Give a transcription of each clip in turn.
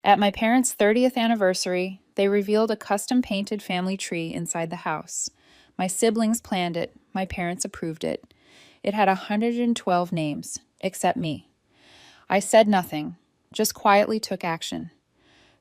At my parents' 30th anniversary, they revealed a custom painted family tree inside the house. My siblings planned it, my parents approved it. It had 112 names, except me. I said nothing, just quietly took action.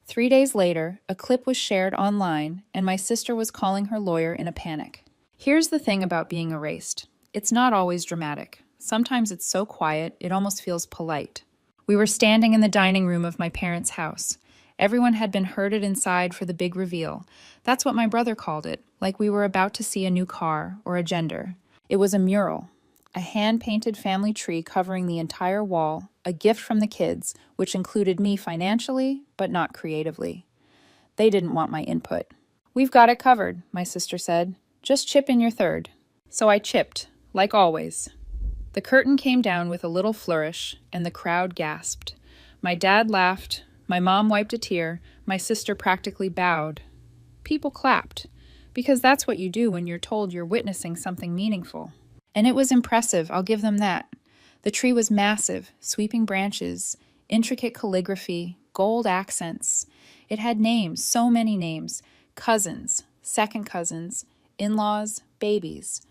3 days later, a clip was shared online, and my sister was calling her lawyer in a panic. Here's the thing about being erased: it's not always dramatic. Sometimes it's so quiet, it almost feels polite. We were standing in the dining room of my parents' house. Everyone had been herded inside for the big reveal. That's what my brother called it, like we were about to see a new car or a gender. It was a mural, a hand-painted family tree covering the entire wall, a gift from the kids, which included me financially, but not creatively. They didn't want my input. "We've got it covered," my sister said. "Just chip in your third." So I chipped, like always. The curtain came down with a little flourish, and the crowd gasped. My dad laughed, my mom wiped a tear, my sister practically bowed. People clapped, because that's what you do when you're told you're witnessing something meaningful. And it was impressive, I'll give them that. The tree was massive, sweeping branches, intricate calligraphy, gold accents. It had names, so many names: cousins, second cousins, in-laws, babies.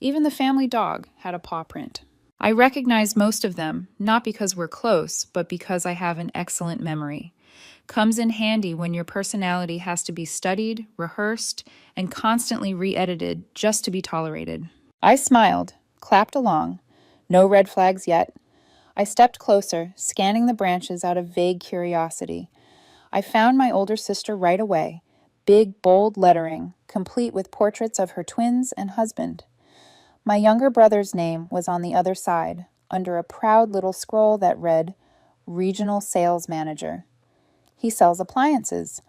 Even the family dog had a paw print. I recognize most of them, not because we're close, but because I have an excellent memory. Comes in handy when your personality has to be studied, rehearsed, and constantly re-edited just to be tolerated. I smiled, clapped along. No red flags yet. I stepped closer, scanning the branches out of vague curiosity. I found my older sister right away. Big, bold lettering, complete with portraits of her twins and husband. My younger brother's name was on the other side, under a proud little scroll that read, "Regional Sales Manager." He sells appliances.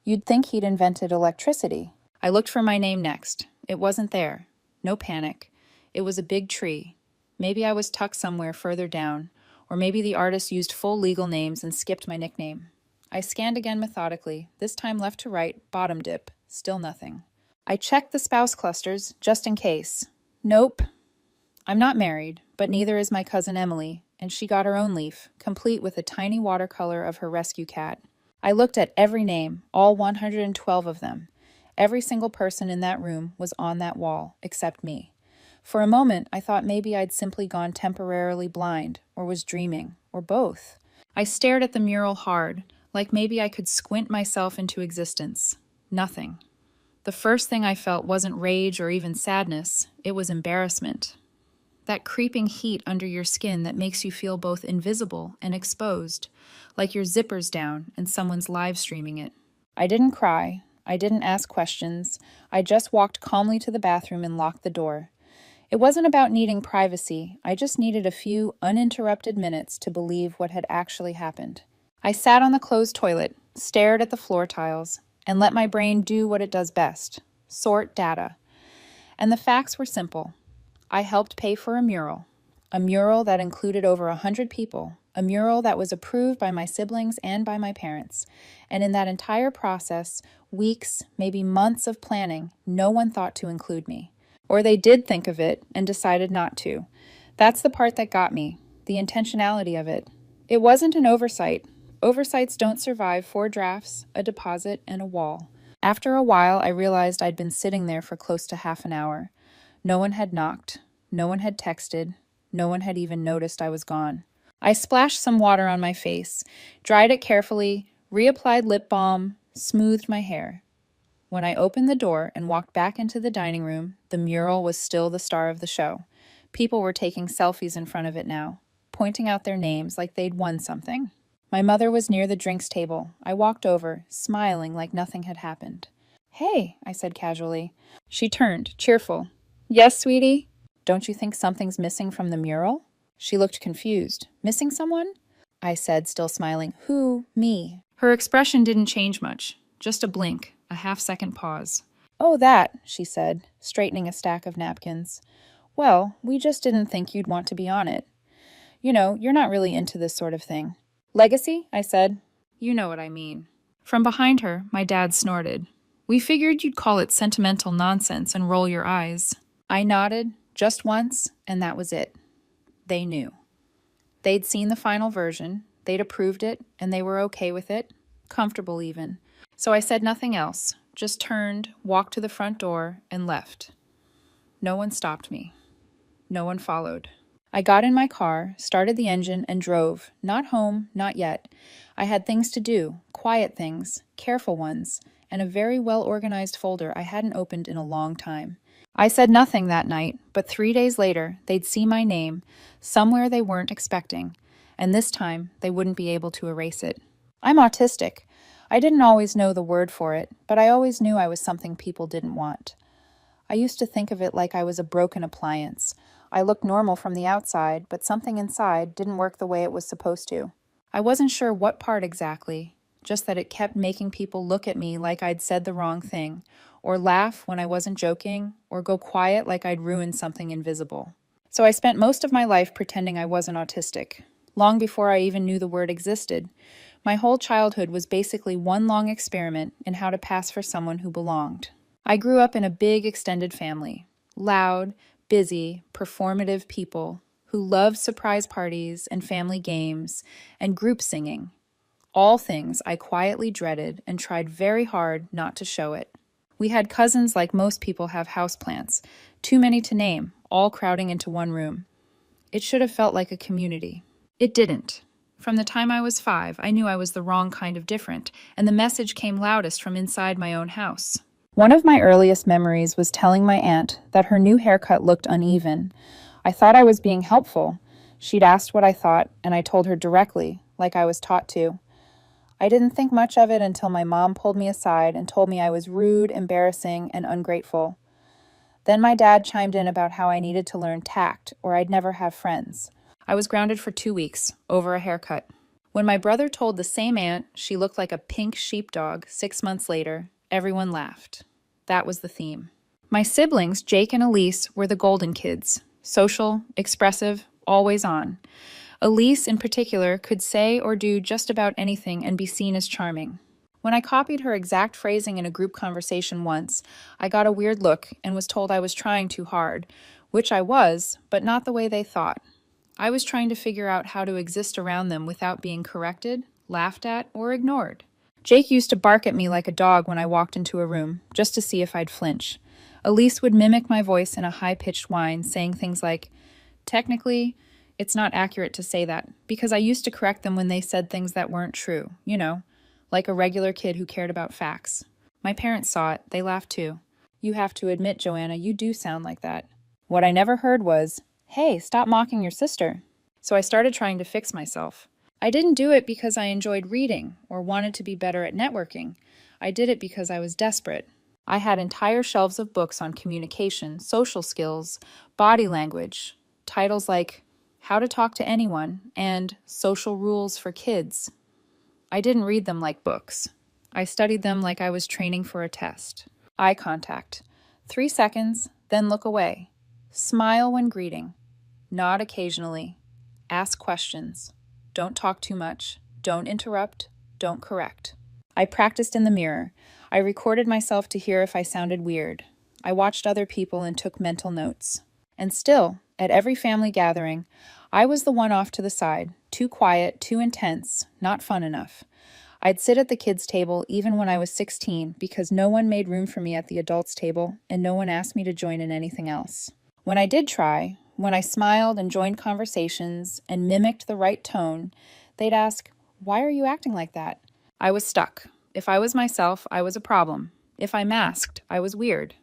You'd think he'd invented electricity. I looked for my name next. It wasn't there. No panic. It was a big tree. Maybe I was tucked somewhere further down, or maybe the artist used full legal names and skipped my nickname. I scanned again methodically, this time left to right, bottom dip. Still nothing. I checked the spouse clusters, just in case. Nope. I'm not married, but neither is my cousin Emily, and she got her own leaf, complete with a tiny watercolor of her rescue cat. I looked at every name, all 112 of them. Every single person in that room was on that wall, except me. For a moment, I thought maybe I'd simply gone temporarily blind, or was dreaming, or both. I stared at the mural hard, like maybe I could squint myself into existence. Nothing. The first thing I felt wasn't rage or even sadness, it was embarrassment. That creeping heat under your skin that makes you feel both invisible and exposed, like your zipper's down and someone's live streaming it. I didn't cry. I didn't ask questions. I just walked calmly to the bathroom and locked the door. It wasn't about needing privacy. I just needed a few uninterrupted minutes to believe what had actually happened. I sat on the closed toilet, stared at the floor tiles, and let my brain do what it does best: sort data. And the facts were simple. I helped pay for a mural that included over 100 people, a mural that was approved by my siblings and by my parents. And in that entire process, weeks, maybe months of planning, no one thought to include me. Or they did think of it and decided not to. That's the part that got me, the intentionality of it. It wasn't an oversight. Oversights don't survive 4 drafts, a deposit, and a wall. After a while, I realized I'd been sitting there for close to half an hour. No one had knocked. No one had texted. No one had even noticed I was gone. I splashed some water on my face, dried it carefully, reapplied lip balm, smoothed my hair. When I opened the door and walked back into the dining room, the mural was still the star of the show. People were taking selfies in front of it now, pointing out their names like they'd won something. My mother was near the drinks table. I walked over, smiling like nothing had happened. "Hey," I said casually. She turned, cheerful. "Yes, sweetie? Don't you think something's missing from the mural?" She looked confused. "Missing someone?" I said, still smiling. "Who? Me?" Her expression didn't change much. Just a blink, a half-second pause. "Oh, that," she said, straightening a stack of napkins. "Well, we just didn't think you'd want to be on it. You know, you're not really into this sort of thing." "Legacy?" I said. "You know what I mean." From behind her, my dad snorted. "We figured you'd call it sentimental nonsense and roll your eyes." I nodded, just once, and that was it. They knew. They'd seen the final version, they'd approved it, and they were okay with it. comfortable even. So I said nothing else, just turned, walked to the front door, and left. No one stopped me. No one followed. I got in my car, started the engine, and drove. Not home, not yet. I had things to do, quiet things, careful ones, and a very well-organized folder I hadn't opened in a long time. I said nothing that night, but 3 days later, they'd see my name, somewhere they weren't expecting, and this time, they wouldn't be able to erase it. I'm autistic. I didn't always know the word for it, but I always knew I was something people didn't want. I used to think of it like I was a broken appliance. I looked normal from the outside, but something inside didn't work the way it was supposed to. I wasn't sure what part exactly, just that it kept making people look at me like I'd said the wrong thing, or laugh when I wasn't joking, or go quiet like I'd ruined something invisible. So I spent most of my life pretending I wasn't autistic, long before I even knew the word existed. My whole childhood was basically one long experiment in how to pass for someone who belonged. I grew up in a big extended family, loud, busy, performative people who loved surprise parties and family games and group singing, all things I quietly dreaded and tried very hard not to show it. We had cousins like most people have houseplants, too many to name, all crowding into one room. It should have felt like a community. It didn't. From the time I was 5, I knew I was the wrong kind of different, and the message came loudest from inside my own house. One of my earliest memories was telling my aunt that her new haircut looked uneven. I thought I was being helpful. She'd asked what I thought, and I told her directly, like I was taught to. I didn't think much of it until my mom pulled me aside and told me I was rude, embarrassing, and ungrateful. Then my dad chimed in about how I needed to learn tact, or I'd never have friends. I was grounded for 2 weeks, over a haircut. When my brother told the same aunt she looked like a pink sheepdog 6 months later, everyone laughed. That was the theme. My siblings, Jake and Elise, were the golden kids. Social, expressive, always on. Elise, in particular, could say or do just about anything and be seen as charming. When I copied her exact phrasing in a group conversation once, I got a weird look and was told I was trying too hard, which I was, but not the way they thought. I was trying to figure out how to exist around them without being corrected, laughed at, or ignored. Jake used to bark at me like a dog when I walked into a room, just to see if I'd flinch. Elise would mimic my voice in a high-pitched whine, saying things like, "Technically, it's not accurate to say that, because I used to correct them when they said things that weren't true, like a regular kid who cared about facts." My parents saw it. They laughed too. "You have to admit, Joanna, you do sound like that." What I never heard was, "Hey, stop mocking your sister." So I started trying to fix myself. I didn't do it because I enjoyed reading or wanted to be better at networking. I did it because I was desperate. I had entire shelves of books on communication, social skills, body language, titles like How to Talk to Anyone and Social Rules for Kids. I didn't read them like books. I studied them like I was training for a test. Eye contact. 3 seconds, then look away. Smile when greeting. Nod occasionally. Ask questions. Don't talk too much. Don't interrupt. Don't correct. I practiced in the mirror. I recorded myself to hear if I sounded weird. I watched other people and took mental notes. And still, at every family gathering, I was the one off to the side, too quiet, too intense, not fun enough. I'd sit at the kids' table even when I was 16 because no one made room for me at the adults' table and no one asked me to join in anything else. When I did try, when I smiled and joined conversations and mimicked the right tone, they'd ask, "Why are you acting like that?" I was stuck. If I was myself, I was a problem. If I masked, I was weird.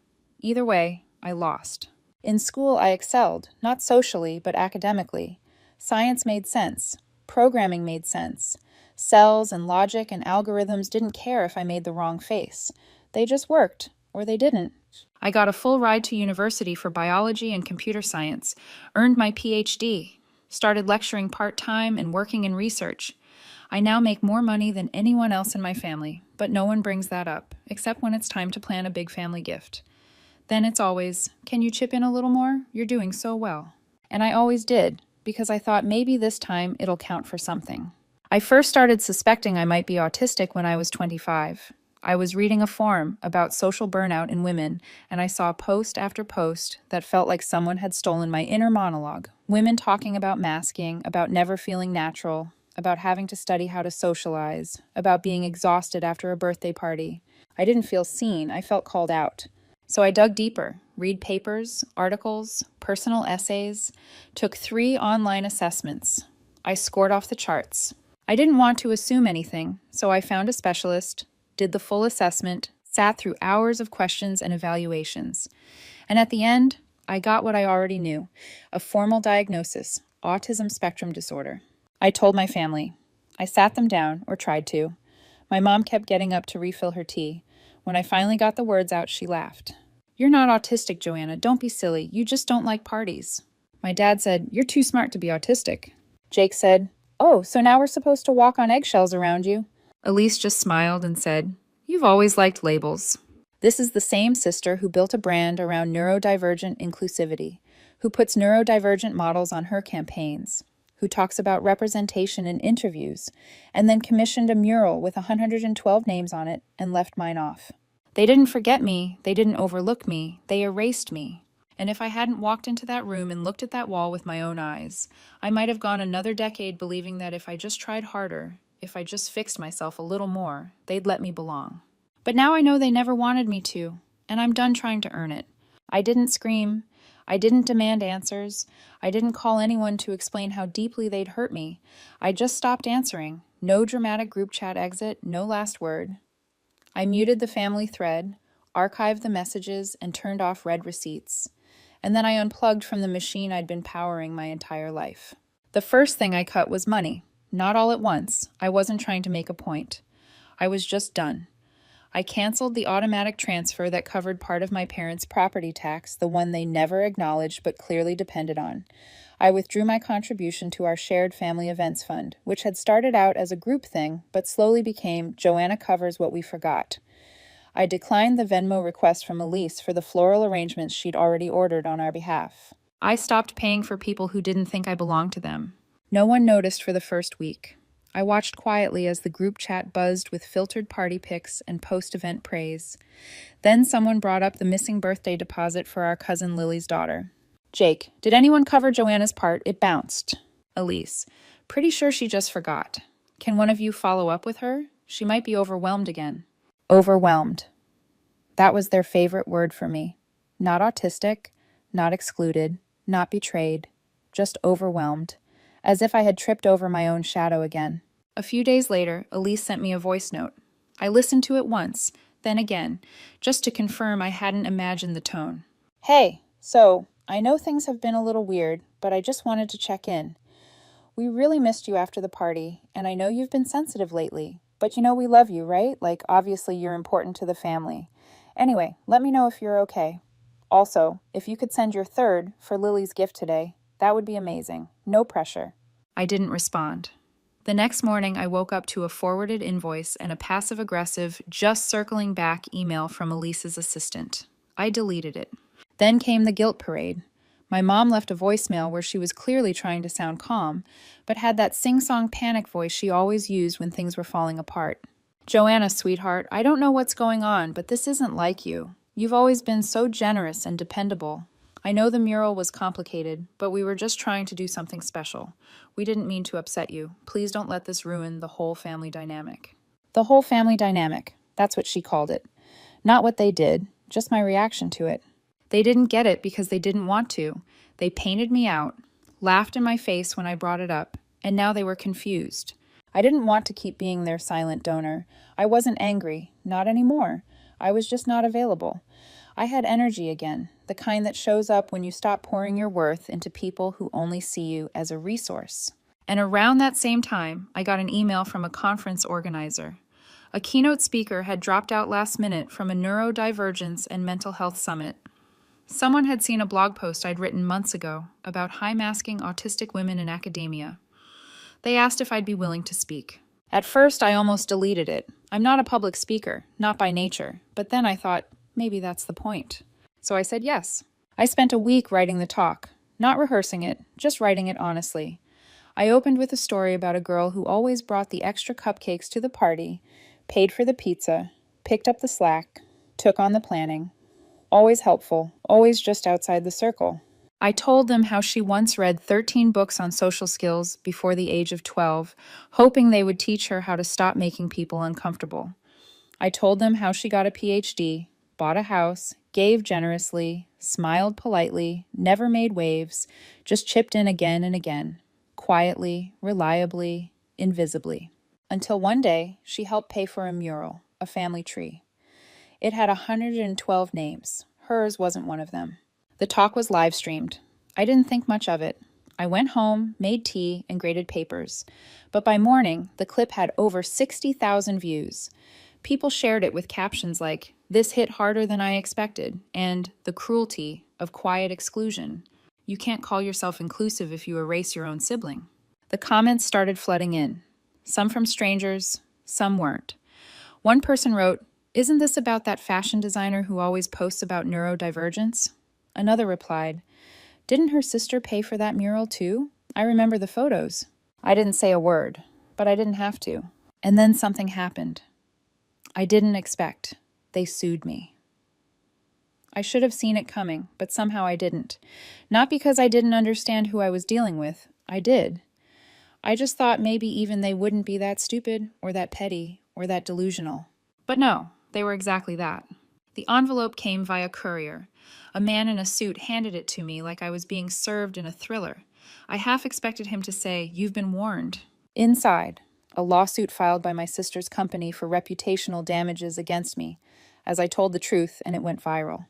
Either way, I lost. In school, I excelled, not socially, but academically. Science made sense. Programming made sense. Cells and logic and algorithms didn't care if I made the wrong face. They just worked, or they didn't. I got a full ride to university for biology and computer science, earned my PhD, started lecturing part-time and working in research. I now make more money than anyone else in my family, but no one brings that up, except when it's time to plan a big family gift. Then it's always, "Can you chip in a little more? You're doing so well." And I always did, because I thought maybe this time it'll count for something. I first started suspecting I might be autistic when I was 25. I was reading a forum about social burnout in women, and I saw post after post that felt like someone had stolen my inner monologue. Women talking about masking, about never feeling natural, about having to study how to socialize, about being exhausted after a birthday party. I didn't feel seen, I felt called out. So I dug deeper, read papers, articles, personal essays, took 3 online assessments. I scored off the charts. I didn't want to assume anything, so I found a specialist, did the full assessment, sat through hours of questions and evaluations. And at the end, I got what I already knew, a formal diagnosis, autism spectrum disorder. I told my family. I sat them down, or tried to. My mom kept getting up to refill her tea. When I finally got the words out, she laughed. "You're not autistic, Joanna. Don't be silly. You just don't like parties." My dad said, "You're too smart to be autistic." Jake said, "Oh, so now we're supposed to walk on eggshells around you?" Elise just smiled and said, "You've always liked labels." This is the same sister who built a brand around neurodivergent inclusivity, who puts neurodivergent models on her campaigns, who talks about representation in interviews, and then commissioned a mural with 112 names on it and left mine off. They didn't forget me, they didn't overlook me, they erased me. And if I hadn't walked into that room and looked at that wall with my own eyes, I might have gone another decade believing that if I just tried harder, if I just fixed myself a little more, they'd let me belong. But now I know they never wanted me to, and I'm done trying to earn it. I didn't scream. I didn't demand answers. I didn't call anyone to explain how deeply they'd hurt me. I just stopped answering. No dramatic group chat exit, no last word. I muted the family thread, archived the messages, and turned off read receipts. And then I unplugged from the machine I'd been powering my entire life. The first thing I cut was money. Not all at once. I wasn't trying to make a point. I was just done. I canceled the automatic transfer that covered part of my parents' property tax, the one they never acknowledged but clearly depended on. I withdrew my contribution to our shared family events fund, which had started out as a group thing but slowly became Joanna Covers What We Forgot. I declined the Venmo request from Elise for the floral arrangements she'd already ordered on our behalf. I stopped paying for people who didn't think I belonged to them. No one noticed for the first week. I watched quietly as the group chat buzzed with filtered party pics and post-event praise. Then someone brought up the missing birthday deposit for our cousin Lily's daughter. Jake, did anyone cover Joanna's part? It bounced. Elise, pretty sure she just forgot. Can one of you follow up with her? She might be overwhelmed again. Overwhelmed. That was their favorite word for me. Not autistic, not excluded, not betrayed, just overwhelmed. As if I had tripped over my own shadow again. A few days later, Elise sent me a voice note. I listened to it once, then again, just to confirm I hadn't imagined the tone. "Hey, so, I know things have been a little weird, but I just wanted to check in. We really missed you after the party, and I know you've been sensitive lately, but you know we love you, right? Like, obviously you're important to the family. Anyway, let me know if you're okay. Also, if you could send your third for Lily's gift today, that would be amazing. No pressure." I didn't respond. The next morning, I woke up to a forwarded invoice and a passive-aggressive, just circling back email from Elise's assistant. I deleted it. Then came the guilt parade. My mom left a voicemail where she was clearly trying to sound calm, but had that sing-song panic voice she always used when things were falling apart. "Joanna, sweetheart, I don't know what's going on, but this isn't like you. You've always been so generous and dependable. I know the mural was complicated, but we were just trying to do something special. We didn't mean to upset you. Please don't let this ruin the whole family dynamic." The whole family dynamic. That's what she called it. Not what they did, just my reaction to it. They didn't get it because they didn't want to. They painted me out, laughed in my face when I brought it up, and now they were confused. I didn't want to keep being their silent donor. I wasn't angry, not anymore. I was just not available. I had energy again, the kind that shows up when you stop pouring your worth into people who only see you as a resource. And around that same time, I got an email from a conference organizer. A keynote speaker had dropped out last minute from a neurodivergence and mental health summit. Someone had seen a blog post I'd written months ago about high-masking autistic women in academia. They asked if I'd be willing to speak. At first, I almost deleted it. I'm not a public speaker, not by nature, but then I thought, maybe that's the point. So I said yes. I spent a week writing the talk, not rehearsing it, just writing it honestly. I opened with a story about a girl who always brought the extra cupcakes to the party, paid for the pizza, picked up the slack, took on the planning. Always helpful, always just outside the circle. I told them how she once read 13 books on social skills before the age of 12, hoping they would teach her how to stop making people uncomfortable. I told them how she got a PhD, bought a house, gave generously, smiled politely, never made waves, just chipped in again and again, quietly, reliably, invisibly. Until one day, she helped pay for a mural, a family tree. It had 112 names. Hers wasn't one of them. The talk was live streamed. I didn't think much of it. I went home, made tea, and graded papers. But by morning, the clip had over 60,000 views. People shared it with captions like, "This hit harder than I expected," and "The cruelty of quiet exclusion. You can't call yourself inclusive if you erase your own sibling." The comments started flooding in. Some from strangers, some weren't. One person wrote, "Isn't this about that fashion designer who always posts about neurodivergence?" Another replied, "Didn't her sister pay for that mural too? I remember the photos." I didn't say a word, but I didn't have to. And then something happened. I didn't expect. They sued me. I should have seen it coming, but somehow I didn't. Not because I didn't understand who I was dealing with. I did. I just thought maybe even they wouldn't be that stupid, or that petty, or that delusional. But no, they were exactly that. The envelope came via courier. A man in a suit handed it to me like I was being served in a thriller. I half expected him to say, "You've been warned." Inside, a lawsuit filed by my sister's company for reputational damages against me, as I told the truth and it went viral.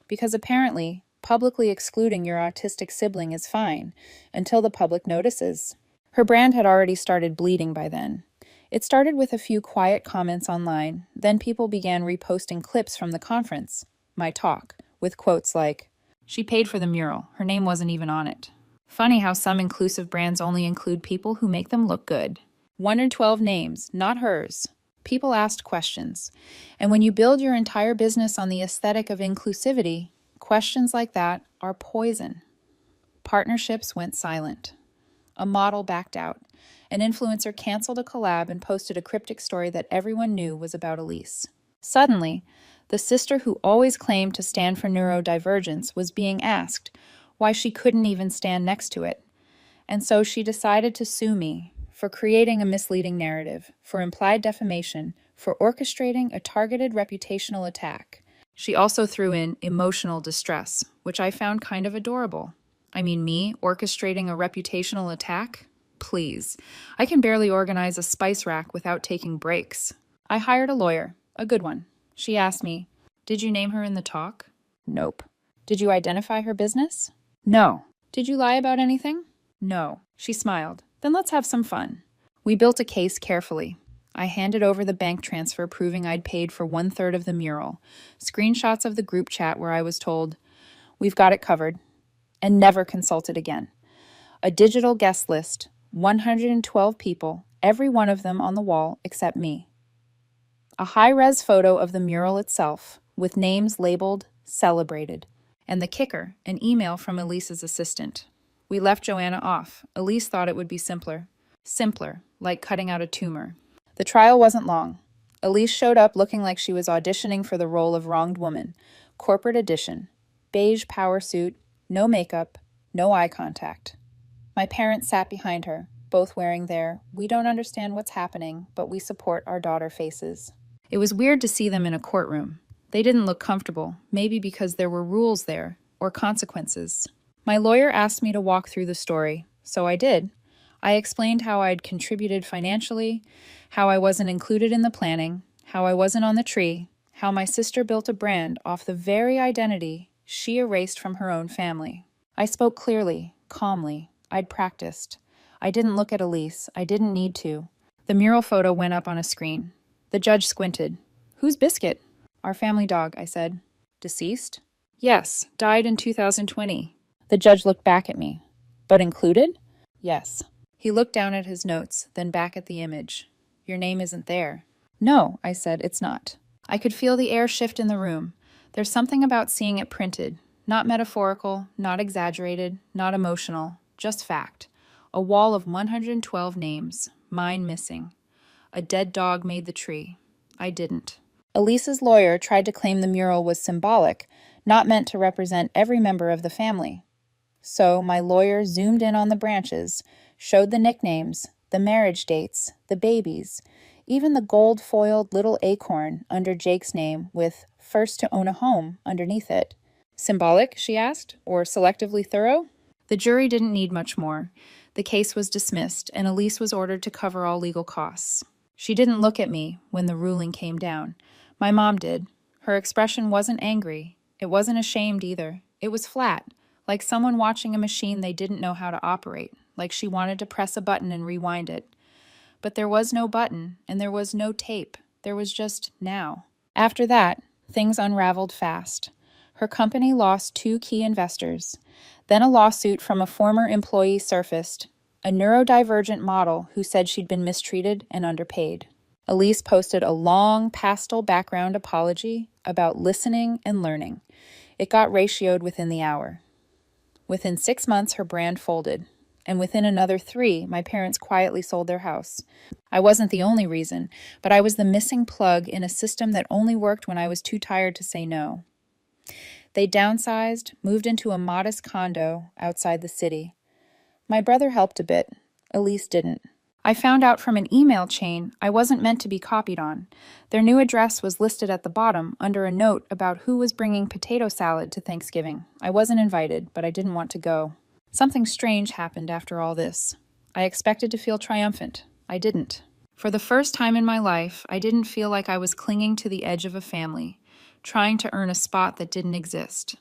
Because apparently, publicly excluding your autistic sibling is fine, until the public notices. Her brand had already started bleeding by then. It started with a few quiet comments online, then people began reposting clips from the conference, my talk, with quotes like, "She paid for the mural, her name wasn't even on it." Funny how some inclusive brands only include people who make them look good. 112 names, not hers. People asked questions. And when you build your entire business on the aesthetic of inclusivity, questions like that are poison. Partnerships went silent. A model backed out. An influencer canceled a collab and posted a cryptic story that everyone knew was about Elise. Suddenly, the sister who always claimed to stand for neurodivergence was being asked why she couldn't even stand next to it. And so she decided to sue me for creating a misleading narrative, for implied defamation, for orchestrating a targeted reputational attack. She also threw in emotional distress, which I found kind of adorable. I mean, me orchestrating a reputational attack? Please. I can barely organize a spice rack without taking breaks. I hired a lawyer, a good one. She asked me, "Did you name her in the talk?" Nope. "Did you identify her business?" No. "Did you lie about anything?" No. She smiled. "Then let's have some fun." We built a case carefully. I handed over the bank transfer proving I'd paid for 1/3 of the mural, screenshots of the group chat where I was told, "We've got it covered," and never consulted again. A digital guest list, 112 people, every one of them on the wall except me. A high-res photo of the mural itself, with names labeled "Celebrated." And the kicker, an email from Elise's assistant. We left Joanna off. Elise thought it would be simpler. Simpler, like cutting out a tumor. The trial wasn't long. Elise showed up looking like she was auditioning for the role of wronged woman. Corporate edition. Beige power suit, no makeup, no eye contact. My parents sat behind her, both wearing their "we don't understand what's happening, but we support our daughter" faces. It was weird to see them in a courtroom. They didn't look comfortable, maybe because there were rules there, or consequences. My lawyer asked me to walk through the story, so I did. I explained how I'd contributed financially, how I wasn't included in the planning, how I wasn't on the tree, how my sister built a brand off the very identity she erased from her own family. I spoke clearly, calmly. I'd practiced. I didn't look at Elise. I didn't need to. The mural photo went up on a screen. The judge squinted. "Who's Biscuit?" "Our family dog," I said. "Deceased?" "Yes, died in 2020. The judge looked back at me. "But included?" "Yes." He looked down at his notes, then back at the image. "Your name isn't there." "No," I said, "it's not." I could feel the air shift in the room. There's something about seeing it printed. Not metaphorical, not exaggerated, not emotional, just fact. A wall of 112 names, mine missing. A dead dog made the tree. I didn't. Elise's lawyer tried to claim the mural was symbolic, not meant to represent every member of the family. So my lawyer zoomed in on the branches, showed the nicknames, the marriage dates, the babies, even the gold-foiled little acorn under Jake's name with "first to own a home" underneath it. Symbolic, she asked, or selectively thorough? The jury didn't need much more. The case was dismissed, and Elise was ordered to cover all legal costs. She didn't look at me when the ruling came down. My mom did. Her expression wasn't angry. It wasn't ashamed either. It was flat, like someone watching a machine they didn't know how to operate, like she wanted to press a button and rewind it. But there was no button, and there was no tape. There was just now. After that, things unraveled fast. Her company lost 2 key investors. Then a lawsuit from a former employee surfaced, a neurodivergent model who said she'd been mistreated and underpaid. Elise posted a long pastel background apology about listening and learning. It got ratioed within the hour. Within 6 months, her brand folded. And within another 3, my parents quietly sold their house. I wasn't the only reason, but I was the missing plug in a system that only worked when I was too tired to say no. They downsized, moved into a modest condo outside the city. My brother helped a bit. Elise didn't. I found out from an email chain I wasn't meant to be copied on. Their new address was listed at the bottom under a note about who was bringing potato salad to Thanksgiving. I wasn't invited, but I didn't want to go. Something strange happened after all this. I expected to feel triumphant. I didn't. For the first time in my life, I didn't feel like I was clinging to the edge of a family, trying to earn a spot that didn't exist.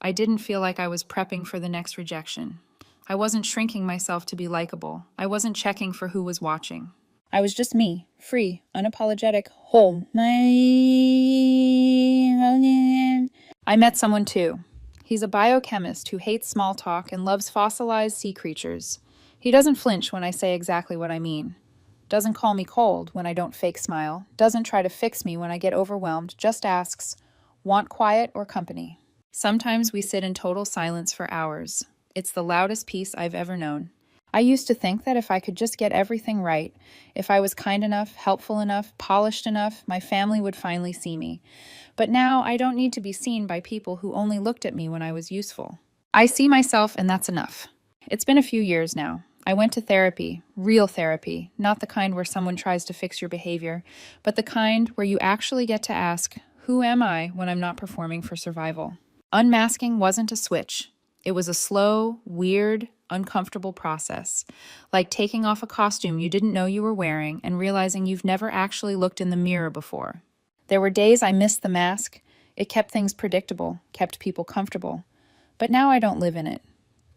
I didn't feel like I was prepping for the next rejection. I wasn't shrinking myself to be likable. I wasn't checking for who was watching. I was just me, free, unapologetic, whole. I met someone too. He's a biochemist who hates small talk and loves fossilized sea creatures. He doesn't flinch when I say exactly what I mean. Doesn't call me cold when I don't fake smile. Doesn't try to fix me when I get overwhelmed. Just asks, "Want quiet or company?" Sometimes we sit in total silence for hours. It's the loudest peace I've ever known. I used to think that if I could just get everything right, if I was kind enough, helpful enough, polished enough, my family would finally see me. But now I don't need to be seen by people who only looked at me when I was useful. I see myself, and that's enough. It's been a few years now. I went to therapy, real therapy, not the kind where someone tries to fix your behavior, but the kind where you actually get to ask, who am I when I'm not performing for survival? Unmasking wasn't a switch. It was a slow, weird, uncomfortable process, like taking off a costume you didn't know you were wearing and realizing you've never actually looked in the mirror before. There were days I missed the mask. It kept things predictable, kept people comfortable. But now I don't live in it.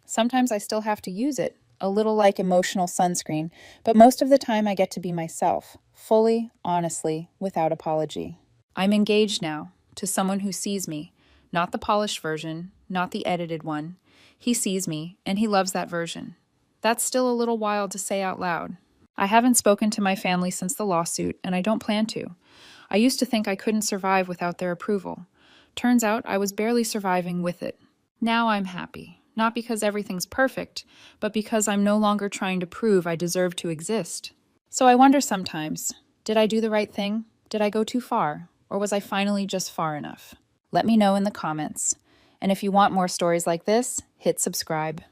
Sometimes I still have to use it, a little like emotional sunscreen, but most of the time I get to be myself, fully, honestly, without apology. I'm engaged now, to someone who sees me, not the polished version, not the edited one. He sees me, and he loves that version. That's still a little wild to say out loud. I haven't spoken to my family since the lawsuit, and I don't plan to. I used to think I couldn't survive without their approval. Turns out I was barely surviving with it. Now I'm happy, not because everything's perfect, but because I'm no longer trying to prove I deserve to exist. So I wonder sometimes, did I do the right thing? Did I go too far? Or was I finally just far enough? Let me know in the comments. And if you want more stories like this, hit subscribe.